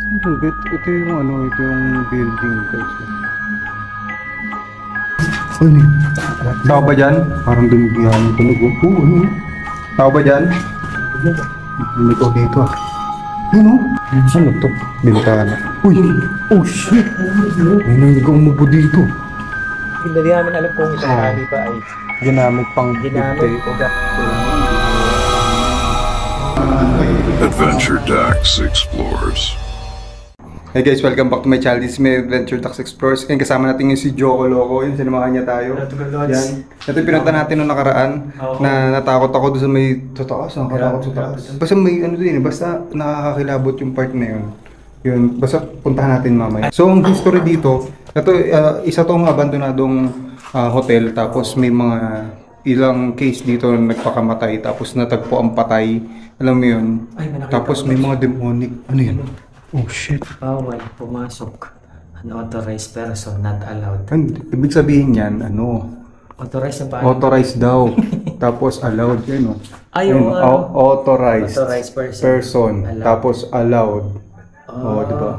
Ito yung ano, ito yung building guys. Ano yun? Tao ba dyan? Parang dumigihan yung tunog. Oo, ano yun? Tao ba dyan? Hindi ko dito ah. Yun o? Ano to? Bintana. Uy! Oh shit! May nangyagang umubo dito. Hindi namin alam kung isang hali ba ay Ginamit pang ginamit o Adventure Dax Explores. Hey guys, welcome back to my channel. This is my Adventure Dax Explores. Ngayon kasama natin yung si Joko Loco. Yun, sinamahan niya tayo. Yan. Ito yung pinunta natin nung nakaraan. Na natakot ako doon sa may tataas. Nakatakot sa taas. Basta may ano din, basta nakakakilabot yung part na yun. Yun, basta puntahan natin mamaya. So ang history dito, ito isa tong abandonadong hotel. Tapos may mga ilang case dito nagpakamatay. Tapos natagpo ang patay. Alam mo yun? Tapos may mga demonic. Ano yun? Oh shit. bawal pumasok. Unauthorized person not allowed. Ibig sabihin yan, ano? Authorized na ba? Authorized daw. Tapos allowed yun, no? Ay, Ayun, yung authorized, authorized person. Allowed. Tapos allowed. Oh, di ba?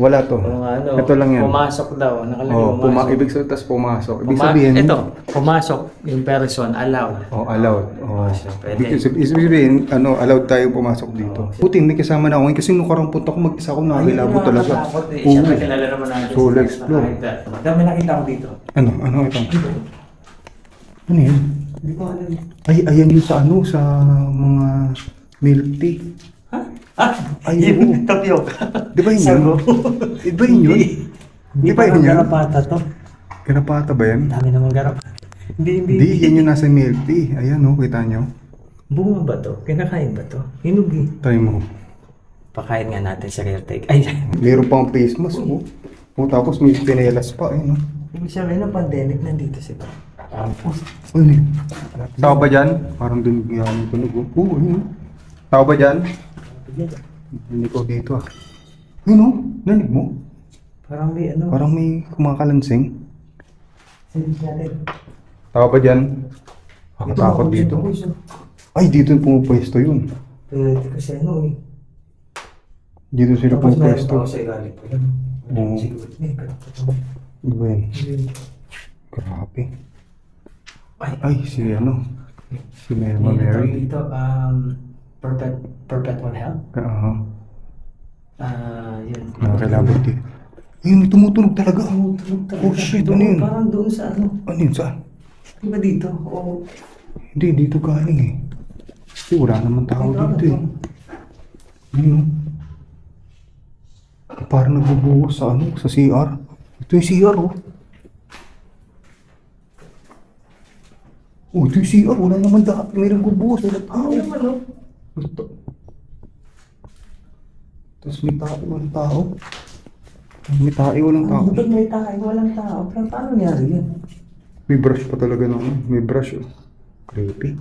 Wala to. Kung ano, Ito lang yan. pumasok daw. Nakalagay Oh, pumasok. ibig sabihin, tas pumasok. Ibig sabihin, Ito, pumasok yung person allowed. oh, allowed. Oh. So, pwede. Ibig sabihin, ano, allowed tayo pumasok dito. Puti, may kasama na ako. Kasi nung karang punta ko, mag-isa ko, nakakilabot talaga. Siyempre, kilala naman natin. Solo explore. Dami nakita ko dito. Ano ito? Ano yun? Hindi ko alam. Ay, ayan yun sa ano, sa mga milk tea. Ay, oo. Yung tapioca. Di ba yun yun? Sago. Di ba yun yun? Di ba yun yun? Garapata to. Garapata ba yan? Dami namang garap. Hindi. Hindi, yan yung nasa milk tea. Ayan o, kita nyo. Bunga ba to? Kinakain ba to? Hinugi. Try mo. Pakain nga natin sa caretaker. Ay, Meron pang face mask o. O, tapos may pinelas pa eh, no? ibig sabihin ng pandemic nandito sila. Ano yun? Tao ba dyan? Parang dun yung tunog o. Oo, yun. Tao ba dyan? Hindi ko dito ah. Yun o, nanig mo? Parang may ano. Parang may kumakalansing. Silip natin. Tao ba dyan? Nakatakot dito. Ay, dito yung pumupwesto yun. Pwede kasi ano eh. Dito sila Tapos meron pa pumupwesto. ako sa ilalim po yan. Oo. Siguro. May karapatan. Ano ba yun? Grabe. Ay, Ay, si ano? Si Mama may tawag Mary. dito, perpetual health. Oo. Yun. Nakakilabot din. Ayun, may tumutunog talaga. Tumutulog talaga. Oh shit, Doon, ano yun? Parang doon sa ano. Ano yun, saan? Di ba dito? Oo. Hindi, dito galing eh. Kasi wala naman tao dito eh. Ayun. Parang nagbubuhos sa ano, sa CR. Ito yung CR oh. Oh, ito yung CR. Wala naman dati. May nagbubuhos. Wala tao. Ano naman oh? Tapos may tao, walang tao. May tae, walang tao. Ba't may tayo? Walang tao. Paano nangyari yan? May brush pa talaga na ano. May brush oh. Creepy.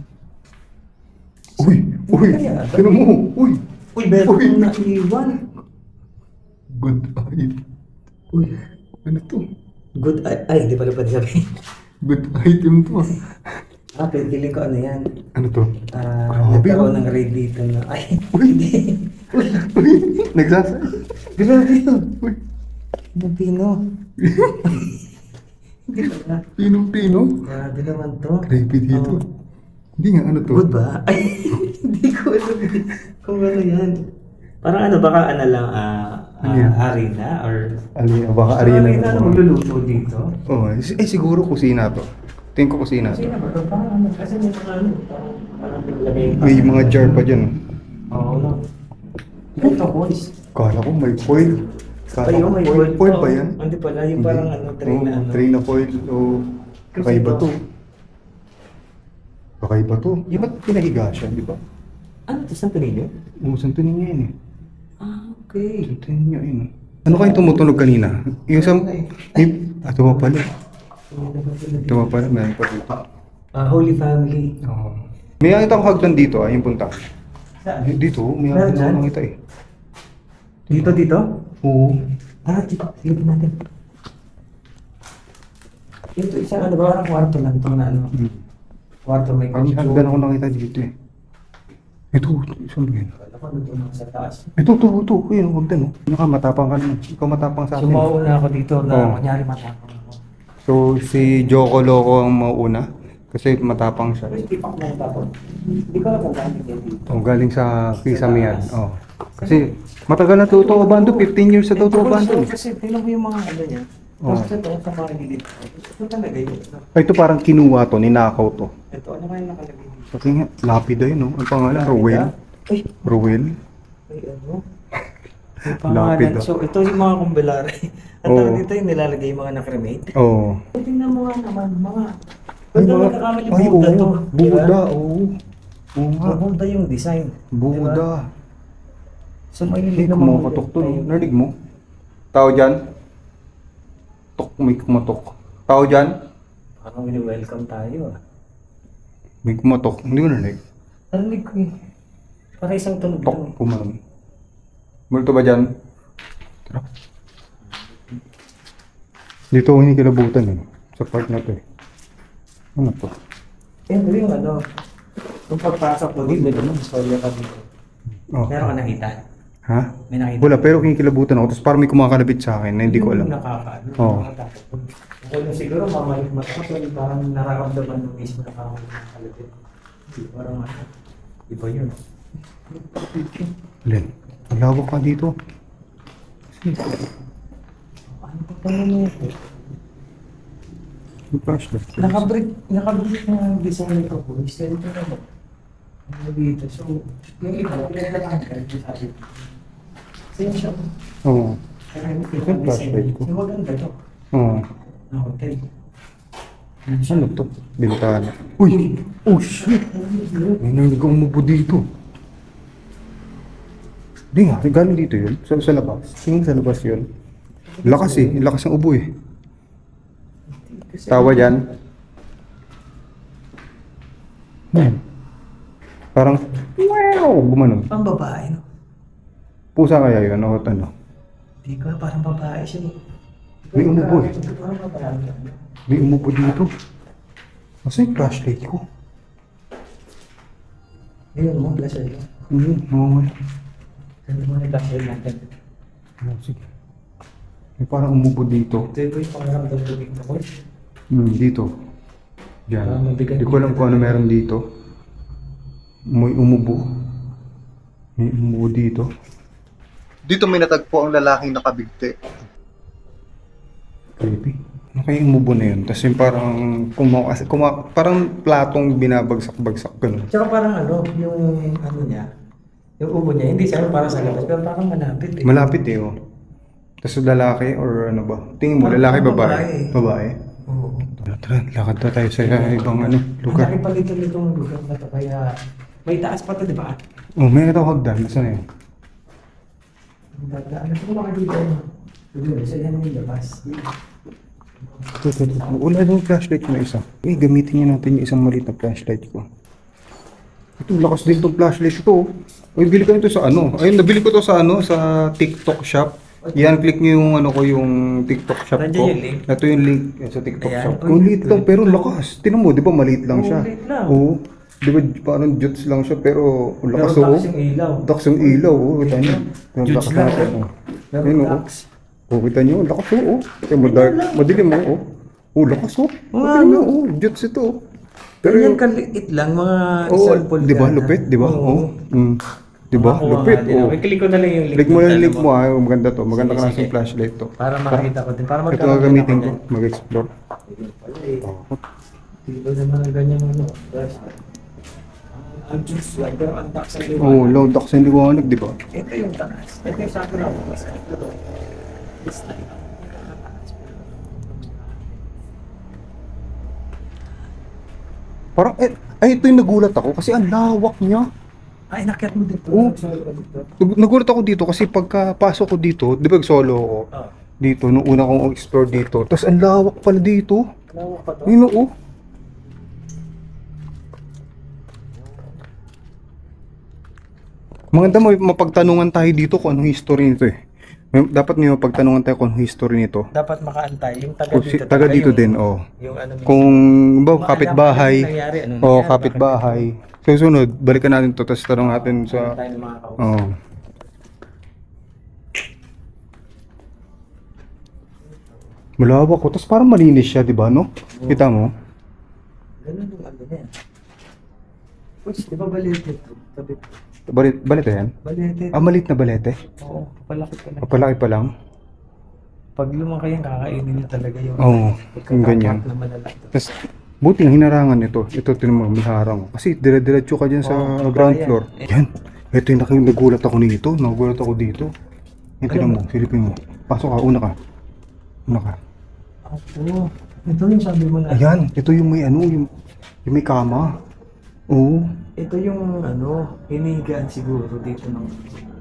Uy! Uy! Tinan mo! Uy! Uy, meron kong naiwan. Good eye. Uy, Ano to? good ay, hindi pala pwede sabihin. Good item to ah. Piling ko ano yan. Ano to? Nagkaroon ng raid dito na, ay, Uy! Uy! Nagsasay. grabe yun. Uy! Pino. Hindi pala. Pinong-pino. Grabe naman to. Creepy dito. Oh. Hindi nga, ano to? Good ba? Ay, hindi ko alam kung ano yan. Parang ano, baka ano lang, Ano yan? arena or... Baka arena Arena na na. magluluto dito. Oh, siguro kusina to. Tingin ko kusina to. Kasi na ba ito? Parang ano, kasi may mga ano, parang naglagay pa. May mga jar pa dyan. Oo, no. Ito, boys. Kala ko may foil. Kala Ay, ko may foil. Foil ba yan? Hindi pala, yung parang ano, tray na ano. Tray na foil. O, kakaiba to. Kakaiba to. Yung ba't pinahiga siya, di ba? Ano to, saan pinili? Santo niya yun eh. Okay. Santo niya yun eh. Ano kayong tumutunog kanina? Yung sa... Ito pa pala. Ito pa pala, meron pa dito. Holy Family. Oo. May nakita ko hagdan dito yung punta. Saan? Dito, may Meron hagdan dyan? ako nakita eh. Dito? Oo. Dito. Silipin natin. Ito, isang ano ba? Parang kwarto lang ito na ano. Hmm. Kwarto may Parang hagdan ako nakita dito eh. Ito, saan ba yun? Ako doon sa taas. Ito. Ayun, huwag din, oh. Matapang ka naman. Ikaw matapang sa akin. Sumauna ako dito na Oo. kunyari matapang ako. So, si Joko Loco ang mauna. Kasi matapang siya. Hindi pa ako matapang. Hindi ko alam kung galing din dito. Oh, galing sa Kisamiyan. Oh. Kasi matagal na to bando, 15 years na to bando. Kasi tingnan mo yung mga ano niya. Oo. Tapos ito sa mga gilid. Ito talaga yun. Ay, ito parang kinuha to, ninakaw to. Ito, ano kaya nakalagay dito? Kasi nga, lapida yun, no? Ang pangalan, Rowell. Ay, Rowell. ay ano? May Lapid, pangalan. ah. So, ito yung mga kumbelare. Ang Oo. tawag dito yung nilalagay yung mga nakremate. Oo. Tingnan mo nga naman, mga... Ay, Ito mga, nagkakamali ay, Buddha oo. to. Buddha, oo. Oo nga. So, Buddha yung design. Buddha. So, may Hindi kumakatok to, no? Narinig mo? Tao dyan? May kumatok. Tao dyan? Parang welcome tayo ah. May kumatok. Hindi ko narinig. Narinig ko eh. Para isang tunog lang Tok, pumalang. Multo ba dyan? Tara. Dito ako hinikilabutan eh. Sa part na to eh. Ano to? eh. Ito yung ano. Kung pagpasok mo dito, istorya ka dito. Oh. Meron ka nakita? Ha? May nakita? Wala, pero kinikilabutan ako. Tapos parang may kumakalabit sa akin na hindi ko alam. Yung nakakaano. Oo. Nakakatakot. Ako lang siguro, mamalik matakot. Parang nararamdaman mo mismo nakakalabit. Parang ano. Iba yun. Len, malawak ka dito. Ano ba pala mo ito? Yung flashlight. Nakabrik na ang design nito po. Ito na mo. Ano dito? So, yung iba, pinaglalaan ka. Sabi ko. Same siya. Oo. Kaya yung Yung flashlight ko. Yung maganda to. Oo. Na hotel. Ano to? Bintana. Uy! Oh shit! May narinig akong umupo dito. Hindi nga, galing dito yun. Sa labas. Tingin sa labas yun. Lakas eh. Lakas ng ubo eh. Tawa dyan. Parang, wow! Gumanon. Pang babae, no? Pusa kaya yun? O ano? Hindi ko, parang babae siya. May umupo eh. Parang babae. May umupo dito. Masa yung flashlight ko? Ayun mo, flashlight mo. Nawawala. Ayun mo, flashlight natin. Sige. May parang umupo dito. Ito yung pangaramdam ko dito ko. Dito. Diyan. Ah, mabigat Hindi ko alam kung ano meron dito. May umubo. May umubo dito. Dito may natagpo ang lalaking nakabigti. Creepy. Ano kaya yung umubo na yun? Tapos yung parang, parang platong binabagsak-bagsak ganun. Tsaka parang ano, yung ano niya, yung ubo niya, hindi siya parang sa labas, pero parang malapit eh. Malapit eh oh. Tapos lalaki or ano ba? Tingin mo, lalaki, babae? Babae? Oo. Tara, lakad na tayo sa ibang ano, Ang lugar. laki pa dito nitong lugar na to, kaya may taas pa to, di ba? Oh, may natawag dyan. Nasaan na yun? Ano po mga dito? Doon, sa yan yung labas. Ito. Wala yung flashlight ko na isa. Gamitin niya natin yung isang maliit na flashlight ko. Ito, lakas din itong flashlight ko. Bili ko ito sa ano. Ayun, nabili ko to sa ano, sa TikTok shop. Yan, click niyo yung ano ko, yung TikTok shop Nandiyan ko. yung link? Ito yung link sa TikTok Ayan. shop. Ang liit lang, pero lakas. Tinan mo, di ba maliit lang Oo, siya? maliit lang. Oo. Di ba parang juts lang siya, pero ang lakas Pero oo. taas yung ilaw. Taas yung ilaw, oo. Kita niyo. Ang Juts lakas lang, natin, eh. oh. Pero Ayun, oo. taas. Oh, kita niyo, lakas oo. Kaya mo dark, madilim mo, oh. Oh, lakas oh. Tingnan mo, oh, juts ito. Oh. Pero yung kaliit lang, mga oh, sample di ba, gana. lupit, di ba? Oo. Oh. Di ba, Makakuha lupit, nga din oh. ako. I-click ko na lang yung link. Click mo lang yung ng link ano mo, ah. Maganda to. Maganda Sige, ka na sige. sa flashlight to. Para makakita ko din. Para Ito magkaroon ang gamitin din ko, ako mag-explore. niyan. Pala eh. Di ba naman ang ganyan ano? Ang juice, like, pero ang tax sa Oh, low ducks and liwanag, di ba? Ito yung taas. Ito yung sa akin ako. This time. Parang, ay, ito yung nagulat ako kasi ang lawak niya. Ay, nakyat mo dito. Oh. Sorry ka dito. Nagulat ako dito kasi pagkapasok ko dito, di ba solo ako? Oh. Dito, nung una kong explore dito. Tapos ang lawak pala dito. Lawak pa to? Yun oo. Maganda mo, mapagtanungan tayo dito kung anong history nito eh. Dapat may mapagtanungan tayo kung anong history nito. Dapat makaantay. Yung taga Kung dito. taga dito yung- din, oh. Yung ano Kung ba, Maalam kapitbahay, kung ano nangyari, ano oh, nangyari, kapitbahay, Susunod, balikan natin to, tapos tanong natin sa... Tayo ng mga kausap. Oo. Malawak ko, tapos parang malinis siya, di ba, no? Kita mo? Ganun yung ano niya. Uy, di ba balete ito? Sabi ko, Balete yan? balete. Ah, maliit na balete? Oo, palaki ka na. Papalaki pa lang? Pag lumaki yan, kakainin niya talaga yung... Oo, yung ganyan. Na malala. Tapos, buti nga hinarangan ito. Ito, tinamang harang. Kasi dire-diretso ka dyan sa Oo, ground kaya. floor. Yan. Ito yung nagulat ako nito. Nagulat ako dito. Yan, tinan mo. Silipin mo. Pasok ka. Una ka. Una ka. Oo. Ito yung sabi mo na. Ayan. Ito yung may ano. Yung may kama. Oo. Ito yung ano, hinihigaan siguro dito ng...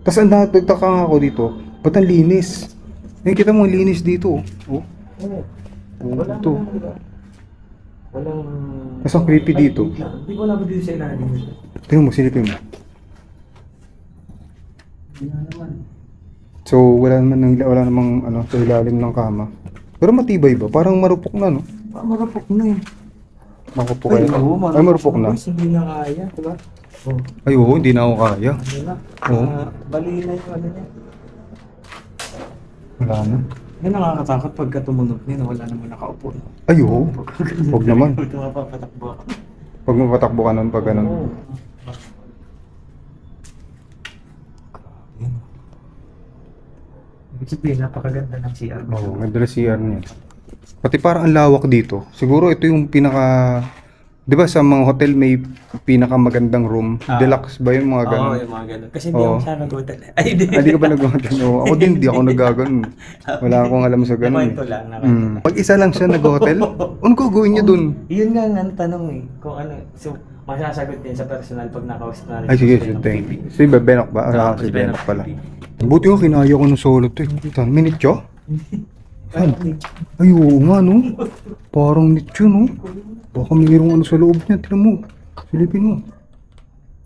Tapos ang nagtaka nga ako dito. Ba't ang linis? Eh, kita mo ang linis dito. Oh. Oo. Oh, Wala ito. naman, diba? Walang... Tapos ang creepy dito. Ay, wait lang. Hindi ko alam dito sa ilalim nito. Tingnan mo. Silipin mo. Hindi na naman. So, wala namang ano, sa ilalim ng kama. Pero matibay ba? Parang marupok na, no? Marupok na eh. Marupok kaya. oo, Ay, marupok na. Boys, hindi na kaya, diba? Oh, Ay, oo, hindi na ako kaya. ano na. Oo. Bali na yung ano niya. Wala na. Yan nakakatakot pagka tumunog niya na wala naman nakaupo. No? Ay, oo. Huwag naman. Pag tumapapatakbo ako. Pag mapatakbo ka nun, pag ganun. Oo. Ibig sabihin, napakaganda ng CR. Oo, ganda na CR niya. Pati parang ang lawak dito. Siguro ito yung pinaka... Di ba sa mga hotel may pinakamagandang room? Ah. Deluxe ba yung mga ganun? Oo, yung mga ganun. Kasi hindi Oo. ako siya nag-hotel. Ay, hindi. Ah, di ka ba nag-hotel? Oo, ako din, di ako nagaganon. Wala akong alam sa ganun. Kwento lang, Pag isa lang siya nag-hotel, ano gagawin niya dun? Yun nga ang tanong eh. Kung ano, so, masasagot din sa personal pag nakausap na rin. Ay, sige, thank you. Si Benok ba? Ah, si Benok pala. Buti ko kinaya ko ng solo to eh. Saan? May nicho? Saan? Ay, oo nga no. Parang nicho no. Baka mayroong ano sa loob niya. Tignan mo. Silipin mo.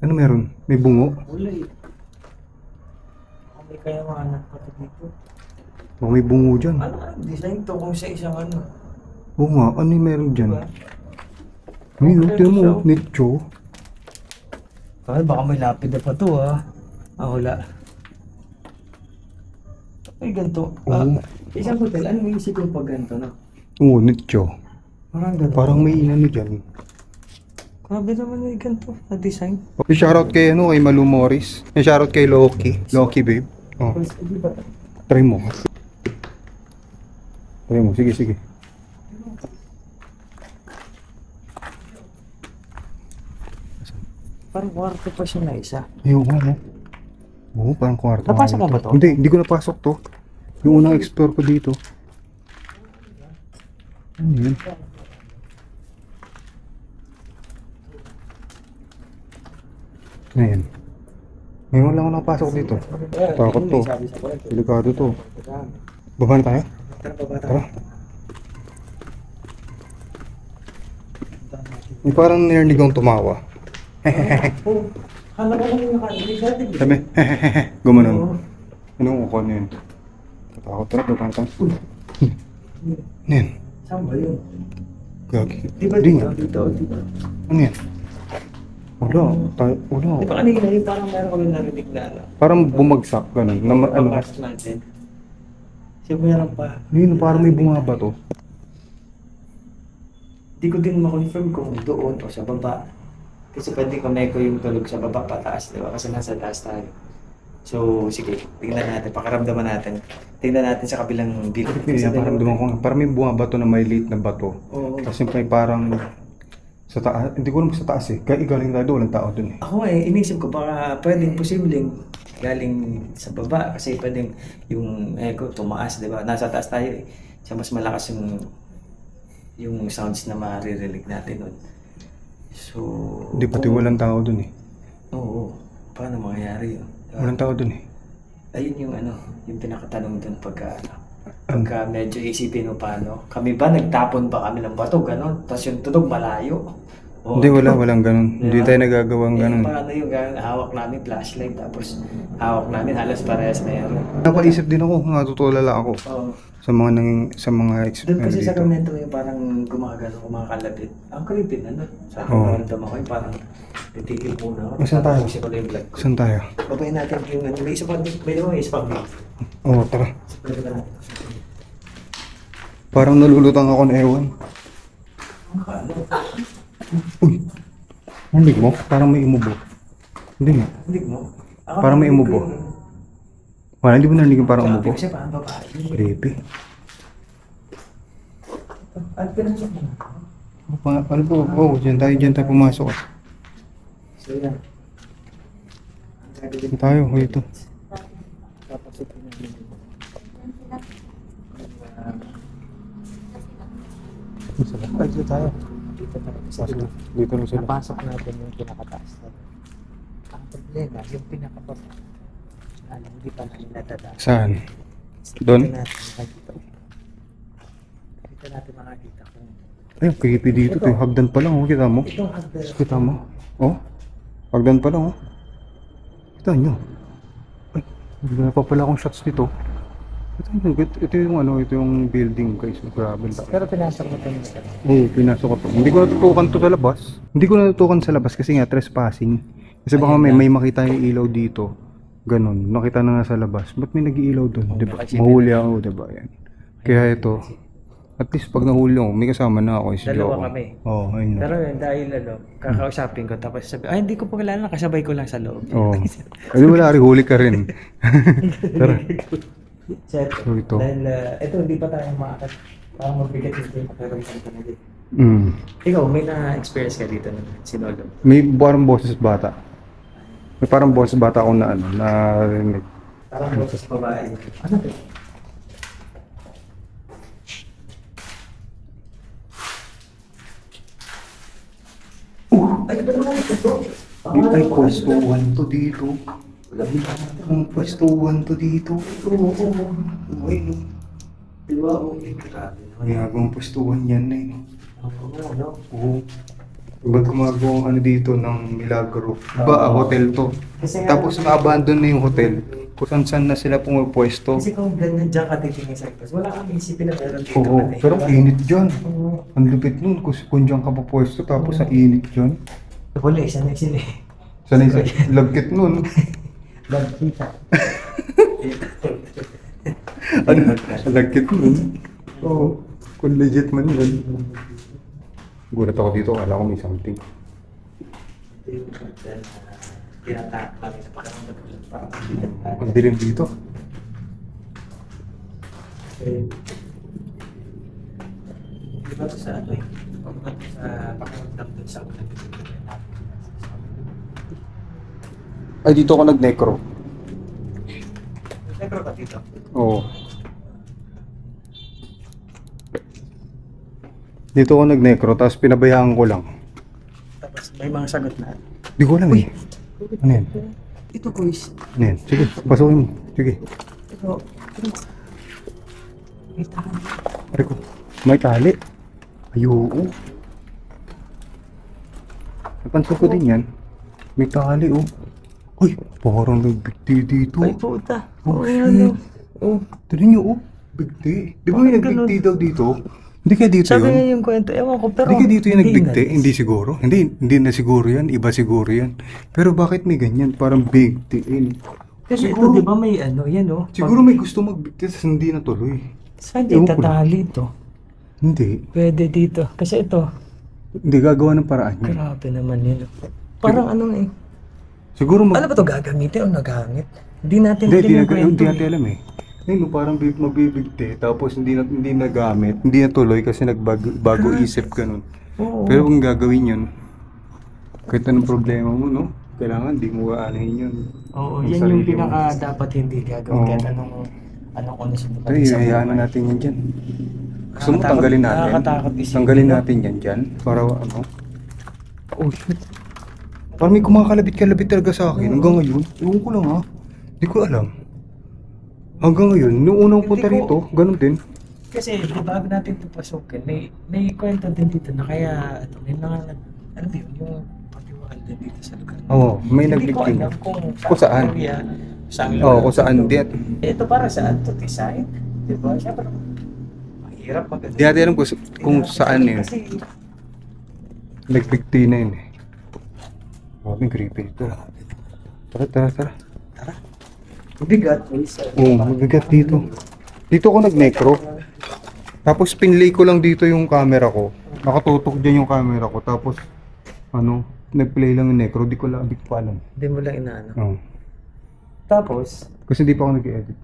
Ano meron? May bungo? Wala eh. Hindi kaya mga anak pa dito. Baka may bungo dyan. Ano ang design to kung sa isang ano? Oo nga. Ano yung meron dyan? Diba? Ay, no. Tignan mo. Nicho. Ay, baka may lapid na pa to ah. Ah, wala. Ay, ganito. Oo. Isang hotel, ano yung isip yung pag ganito na? Oo, nicho. Parang ganito. Parang may ano dyan. Grabe naman yung ganito na design. Okay, shoutout kay ano, kay Malu Morris. Shoutout kay Loki. Loki, babe. Oh, Di ba? try mo. Try mo. Sige, sige. Parang kwarto pa siya na isa. Ayun nga, no? Oo, parang kwarto. Napasok nga mo ba ito. to? Hindi ko napasok to. Yung unang explore ko dito. Ano yun? Ayan. Ngayon lang ako nakapasok dito. Takot to. Delikado to. Baba na tayo? Tara. May parang narinig akong tumawa. Oh, kala ko lang yung nakarinig natin. Sabi, gumanon. Anong uko na yun? Tatakot tara, baba na tayo. Ano yan? Saan ba yun? Gagi. Di ba Di dito? nga. Dito, dito. Ano yan? Wala. Wala. Di ba kanina yung parang meron kami narinig na ano? Parang bumagsak, ganun. Na, ano? Pagpasok natin. Kasi meron pa. Yun, parang may bumaba to. Di ko din ma-confirm kung doon o sa baba. Kasi pwede ko yung tulog sa baba pataas, di ba? Kasi nasa taas tayo. So, sige, tingnan natin, pakaramdaman natin. Tingnan natin sa kabilang big. Kaya parang dumaan ko, parang may bumaba to na may late na bato. Oo. Kasi may parang sa taas, hindi ko naman sa taas eh. Kaya galing tayo doon, walang tao doon eh. Ako inisip ko baka pwedeng posibleng galing sa baba kasi pwedeng yung echo tumaas, di ba? Nasa taas tayo eh. So, mas malakas yung sounds na maririnig natin nun. So... Hindi, pati walang tao doon eh. Oo. Paano mangyayari yun? Diba? Walang tao doon eh. Ayun yung yung pinakatanong dun pagka medyo isipin mo paano. Kami ba, nagtapon ba kami ng bato, gano'n? Tapos yung tunog malayo. Oo. Hindi, walang ganun. Hindi tayo nagagawang ganun. Paano yung hawak namin flashlight tapos hawak namin halos parehas na yan. Napaisip din ako, natutulala ako Oo. sa mga Doon experiment kasi sa dito. komento yung parang gumagano, kumakalabit. Ang creepy na nun. Sa akin, Oo. naramdaman ko yung parang titigil muna ako. Saan tayo? Tapos ko na yung vlog ko. Saan tayo? Babayin natin yung ano, may isa pa, may isa pa. Oo, tara. Pwede ba natin? Parang nalulutang ako na ewan. Ano? Uy! Narinig mo? Parang may umubo. Hindi nga. Hindi mo? Ako, Parang may umubo. Wala, hindi mo narinig yung parang umubo? Kasi parang babae. Creepy. Ano pinasok mo? Ano po? Oh, dyan tayo pumasok. So yan. Dyan tayo, ito. Tapos ito na yun. Ay, dito tayo. Dito tayo. Kasi Dito na sila. napasok natin yung pinakataas na. Ang problema, yung pinakababa. Alam, hindi pa namin natataas. Saan? Doon? Dito natin makakita kung Ay, creepy dito. Ito, hagdan pa lang. Oh, kita mo? itong hagdan. Kita mo? Oh, hagdan pa lang. Oh. Kita nyo. Ay, wala pa pala akong shots dito. Ito yung ano, ito yung building guys. Grabe. Pero pinasok mo tayo nito. Oo, pinasok ko to. Hindi ko natutukan to sa labas. Hindi ko natutukan sa labas kasi nga trespassing. Kasi baka may makita yung ilaw dito. Ganon. Nakita na nga sa labas. Ba't may nag-iilaw doon? Diba? Mahuli ako, diba? Yan. Kaya ito. At least pag nahuli ako, may kasama na ako. Si Dalawa Joko. kami. Oo, ayun na. Pero yun, dahil ano, kakausapin ko tapos sabi, ay hindi ko pa kilala, kasabay ko lang sa loob. Oo. Ay, wala rin. Huli ka rin. Tara. Sir, So, ito. dahil ito hindi pa tayo makakit. Parang mabigat yung pakiramdam ka na dito. Ikaw, may na-experience ka dito ng sinolo? May parang boses bata. May parang boses bata ako na ano, narinig. Parang boses babae. Ano to? Ay, ito naman ito. Ay, pwesto 1 to dito. Ang pwesto 1 to dito. Ay, no. Diba? Okay, grabe naman. Mayagong pwesto 1 yan na eh. Ano? Oo. Ba't gumagawang ano dito ng Milagro? Diba, hotel to. Kasi nga- Tapos na-abandon na yung hotel. Kung saan na sila pumapwesto. Kasi kung ganyan dyan ka titingin sa ipos, wala kang isipin na meron dito. Oo, man eh. pero ang init dyan. Oo. Ang lupit nun kung dyan ka papwesto tapos ang init dyan. Wala, isa na sila eh. Sanay sa lagkit nun. Lagkita. Ano? Ang lagkit nun. Oo. Kung legit man yun. Gulat ako dito, akala ko may something. Ito yung content na tinatak namin sa pakiramdam ko. Parang Ang dilim dito. okay. Di ba ito sa ano eh? Pag ba ito sa pakiramdam dun sa unang bibigyan natin? Ay, dito ako nag-necro. Negro ka dito? Oo. Dito ako nag-necro, tapos pinabayaan ko lang. Tapos may mga sagot na. Di ko alam eh. Ano yan? Ito boys. Ano yan? Sige, pasukin mo. Sige. Ito. May tahan. Pare ko. May tali. Ay, oo. Napansin ko din yan. May tali, oh. Uy, parang nagbigti dito. Ay puta. Oh, Oo, shit. ano? Oh. Tignan nyo, oh. Bigti. Di ba may Bakit nagbigti ganun? daw dito? Hindi kaya dito Sabi yun? nga yung kwento, ewan ko, pero... Hindi kaya dito yung nagbigti? inalis. Hindi siguro. Hindi na siguro yan. Iba siguro yan. Pero bakit may ganyan? Parang bigtiin. Kasi Siguro- ito, di ba may ano, yan oh. Siguro may gusto magbigti tapos hindi natuloy. Saan di Ewan ko lang. tatali ito? Hindi. Pwede dito. Kasi ito, Hindi gagawa ng paraan yan. grabe naman yun. Parang ano nga eh. Siguro Ano ba ito gagamitin o nagamit? Hindi natin Hindi, alam yung kwento. hindi natin alam eh. Ayun, parang magbibigti tapos hindi nagamit, hindi natuloy kasi nagbago isip ganun. Oo. Pero kung gagawin yun, kahit anong problema mo, no? Kailangan di mo aanahin yun. Oo, Ang yan sarili yung mo. pinaka dapat hindi gagawin. Oo. Kahit anong kondisyon mo Ito, hayaan na natin yan dyan. Gusto mo tanggalin natin? Nakakatakot isipin. Tanggalin natin yan dyan para ano? Oh shit. Parang may kumakalabit-kalabit talaga sa akin hanggang ngayon. Ewan ko lang ha. Hindi ko alam. Hanggang ngayon, nung unang punta Hindi rito, ganun din. Kasi bago natin ito pasukin, may kwento din dito na kaya ano, may mga Ano ba yun? Yung matiwakal din dito sa lugar. Oo, may Hindi ko nagbigting. alam Kung saan? area, saan Oo, kung saan din. Ito para saan to design? Diba? Siyempre, mahirap maganda. Di natin alam kung saan yun. Kasi, Nagbigti na yun eh. Grabe, creepy ito. Tara, tara, tara. bigat. Isa. Oo, mabigat dito. Dito ako nag-necro. Tapos pinlay ko lang dito yung camera ko. Nakatutok dyan yung camera ko. Tapos, nag-play lang yung necro. Di ko pa alam. Hindi mo lang inaano. Oo. Tapos, Kasi hindi pa ako nag-edit.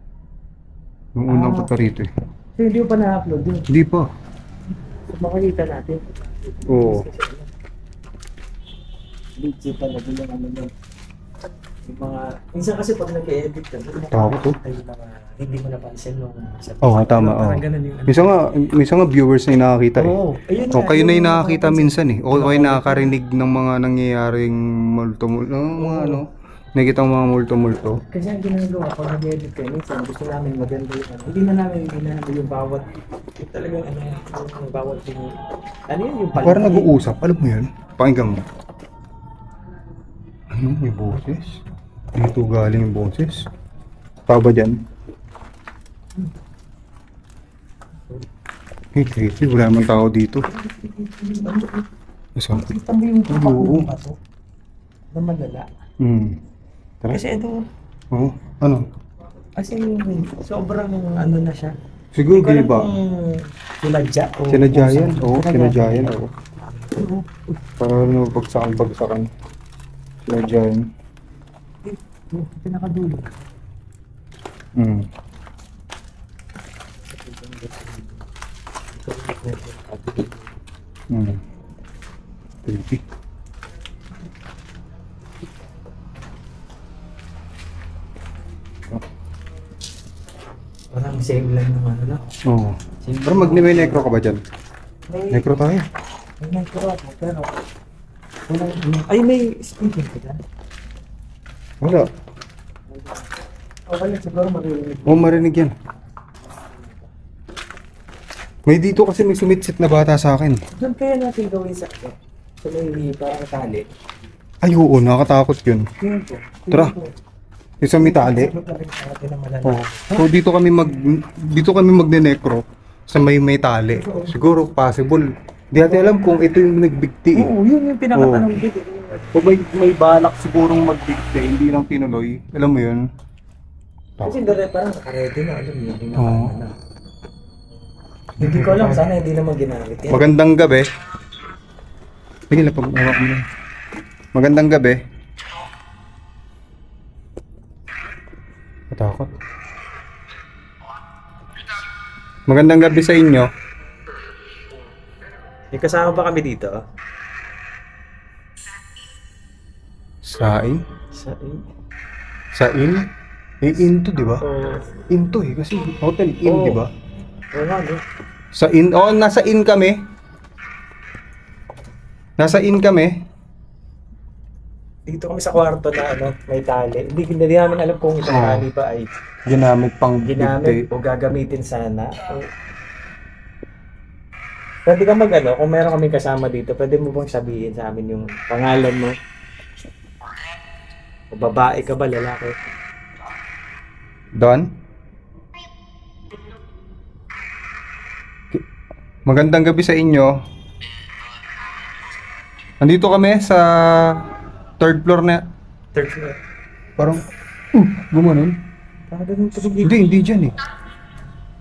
Yung unang punta rito eh. so hindi mo pa na-upload yun. Hindi pa. So, makikita natin. Oo. Legit talaga yung ano yun. Yung mga, minsan kasi pag nag-edit ka, Takot to. yung mga hindi mo napansin nung sa Oo, tama. Oo. Parang ganun yung ano. Minsan nga viewers na yung nakakita eh. Oo, ayun O nga, kayo na yung mga nakakita napansin. minsan eh. O kayo nakakarinig ng mga nangyayaring multo-multo. Nakikita mga multo-multo. Kasi ang ginagawa ko, nag-edit kayo, minsan gusto namin maganda yung ano. Hindi na namin yung bawat, yung talagang ano, yung bawat yung, ano yun, yung Parang nag-uusap. Alam mo yun? Pakinggan mo. Ano? May boses? Dito galing yung boses? Pa ba dyan? Creepy. Wala naman tao dito. Saan? Kita mo yung Oo. bato na malala. Tara. Kasi ito, Oo. Ano? kasi sobrang ano na siya. Siguro Hindi ko alam ba? kung sinadya o... Sinadya yan? Oo, Sinadya. sinadya yan. Oo. Oo. Para bagsakan. Sinadya yan. Ito, pinakadulo. Creepy. Parang save lang ng ano lang. Oo. Pero may necro ka ba dyan? Necro tayo. May necro ako, pero... Ay, may speaking ka dyan. Wala. Okay lang, siguro maririnig. Oo, marinig yan. May dito kasi may sumitsit na bata sa akin. Doon kaya natin gawin sa... Sa may parang tali. Ay, oo, nakakatakot yun. Yun po. Tara. Yung sa mitali. Oo. So dito kami magne-necro sa may tali. Siguro possible. Di natin alam kung ito yung nagbigti. Oo, yun yung pinakatanong dito. O may balak sigurong magbigti, hindi lang tinuloy. Alam mo yun? Kasi parang naka-ready na, alam mo, hindi na Oo. na. Hindi ko alam, sana hindi naman ginamit yan. Magandang gabi. Sige lang, pag-awak mo lang. Magandang gabi. Matakot. Magandang gabi sa inyo. May kasama ba kami dito? Sain? Sa Sain? Eh, into, di ba? Oo. Into eh, kasi hotel in, Oo. di ba? Oo nga, no? Sa in, nasa in kami. Nasa in kami. Dito kami sa kwarto na ano, may tali. Hindi namin alam kung itong Oo. tali ba ay Ginamit pang ginamit bigti. o gagamitin sana. Pwede ka mag-ano, kung meron kaming kasama dito, pwede mo bang sabihin sa amin yung pangalan mo? O babae ka ba, lalaki? Don? Magandang gabi sa inyo. Nandito kami sa third floor na. Third floor. Parang, gumanon. Parang ganun tulog dito. Hindi dyan eh.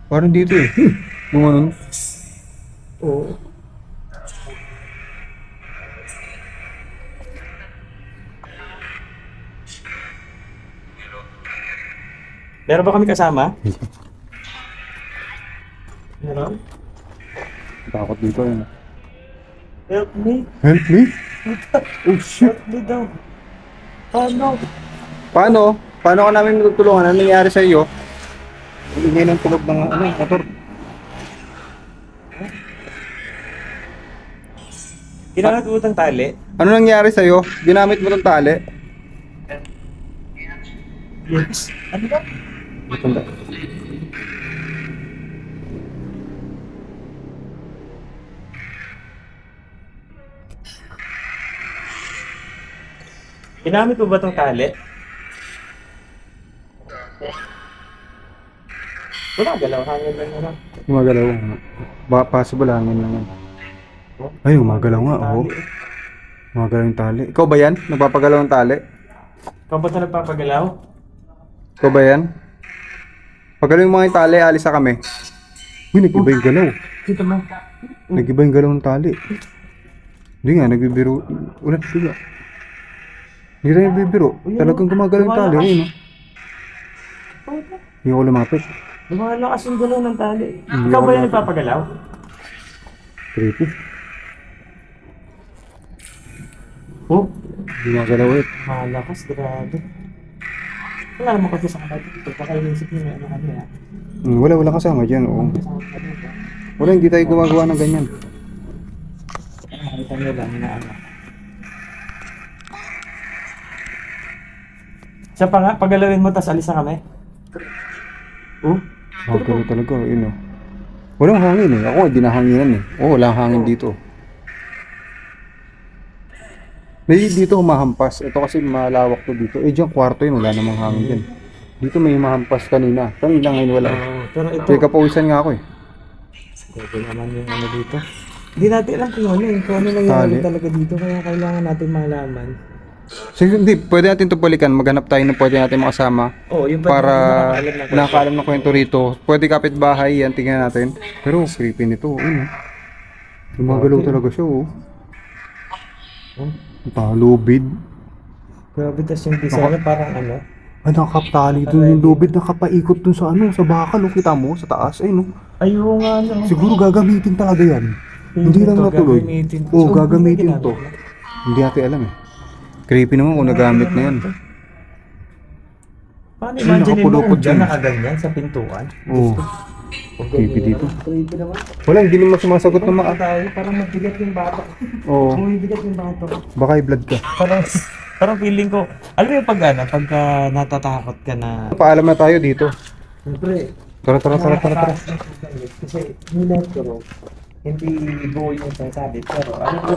Parang dito eh. Gumanon. Oo. Meron ba kami kasama? Meron? Takot dito eh. Help me. Help me? Oh shit. Help me daw. Paano? Paano? Paano ka namin matutulungan? Ano nangyari sa iyo? Ingay ng tulog ng motor. Kailangan ko utang tali? Ano nangyari sa iyo? Ginamit mo tong tali? Yes. Ano ba? Matanda. Ginamit mo ba itong tali? Wala, galaw. Hangin lang na lang. Gumagalaw. Possible hangin lang yan. Ay, gumagalaw nga. Oo. Gumagalaw yung tali. Ikaw ba yan? Nagpapagalaw ng tali? Ikaw ba ito nagpapagalaw? Ikaw ba yan? Pagalaw yung mga yung tali, alis na kami. Uy, nag-iba yung galaw. Dito mo. Nag-iba yung galaw ng tali. Hindi nga, nagbibiro. Ulan, hindi nga. Hindi rin nagbibiro. Talagang gumagalaw yung tali. Ayun, no? Hindi ako lumapit. Lumalakas yung galaw ng tali. Ikaw ba yan nagpapagalaw? Creepy. Oh, Gumagalaw ulit. malakas, grabe. Wala naman kasi sa kanila dito. Baka inisip niyo ano kami ha. Wala kasama dyan, oo. Wala, hindi tayo gumagawa ng ganyan. Makita nyo lang na ano. Siya pa nga, pagalawin mo, tas alis na kami. Oh, Gumagalaw talaga, yun o. Walang hangin eh. Ako, hindi nahanginan eh. Oo, walang hangin dito. May dito humahampas. Ito kasi malawak to dito. Eh, dyan kwarto yun. Wala namang hangin dyan. Dito may humahampas kanina. Kanina ngayon wala. pero ito. Kaya kapawisan nga ako eh. Grabe naman yung ano dito. Hindi natin alam kung ano eh. Kung ano nangyari talaga dito. Kaya kailangan natin malaman. So, hindi. Pwede natin ito balikan. Maghanap tayo ng pwede natin makasama. Oo, yung Para nakakaalam nakakaalam ng kwento rito. Pwede kapitbahay yan. Tingnan natin. Pero creepy nito. Ano? Gumagalaw talaga siya oh. Lubid. Grabe, tas yung design niya parang ano. Ay, nakakaptali dun yung lubid. Nakapaikot dun sa ano. Sa bakal. Kita mo? Sa taas. Ay no. Ayun nga no. Siguro gagamitin talaga yan. Hindi lang natuloy. Oo, gagamitin to. Hindi natin alam eh. Creepy naman kung nagamit na yan. Paano imagine mo nakapulupot kung dyan yun. nakaganyan sa pintuan? Oo. Creepy dito. Creepy naman. Wala, hindi naman sumasagot ng mga... Tayo, parang mabigat yung bata. Oo. Mabigat yung bata. Baka i-blood ka. Parang feeling ko, alam mo yung pagka natatakot ka na... Paalam na tayo dito. Siyempre, Tara. kasi nilat ko, hindi buo yung sasabi, pero alam ko,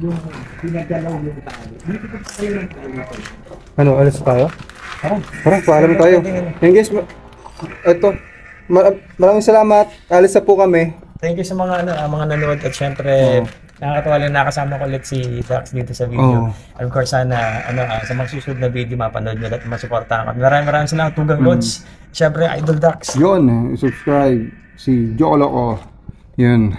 yung pinagalaw yung tali. Dito ko tayo yung tali. Ano, alis tayo? Tara, paalam na tayo. Yan guys, ito. Maraming salamat. Alis na po kami. Thank you sa mga mga nanood at syempre nakakatawa lang nakasama ko ulit si Dax dito sa video. Of course sana sa mga susunod na video mapanood nyo at masuportahan kami. Maraming salamat Tugang Lods. Syempre Idol Dax. Yun, subscribe si Joko Loco. Yun.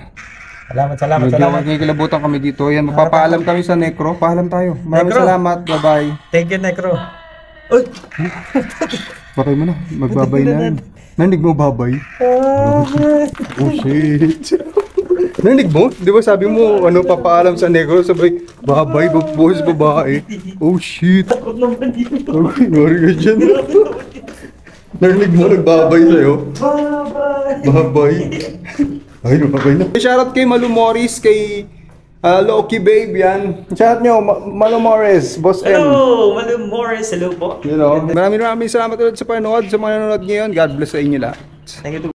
Salamat. Medyo kilabutan kami dito. Yan, magpapaalam kami sa Necro. Paalam tayo. Maraming Necro. salamat. Bye-bye. Thank you Necro. Uy! Patay mo na. Magbabay na. Narinig mo babay? Oh shit. Narinig mo? Di ba sabi mo papaalam sa Negro? Sabay, babay, boses babae. Oh shit. Takot naman dito. Okay, nari ka dyan. Narinig mo nagbabay sa'yo? Bye-bye! Babay. Ay, babay na. Shoutout kay Malu Morris, kay Loki Babe, yan. Shoutout nyo, Malu Morris, Boss M. Hello! Malu Morris, hello po. You know, maraming salamat ulit sa panonood, sa mga nanonood ngayon. God bless sa inyo lahat. Thank you.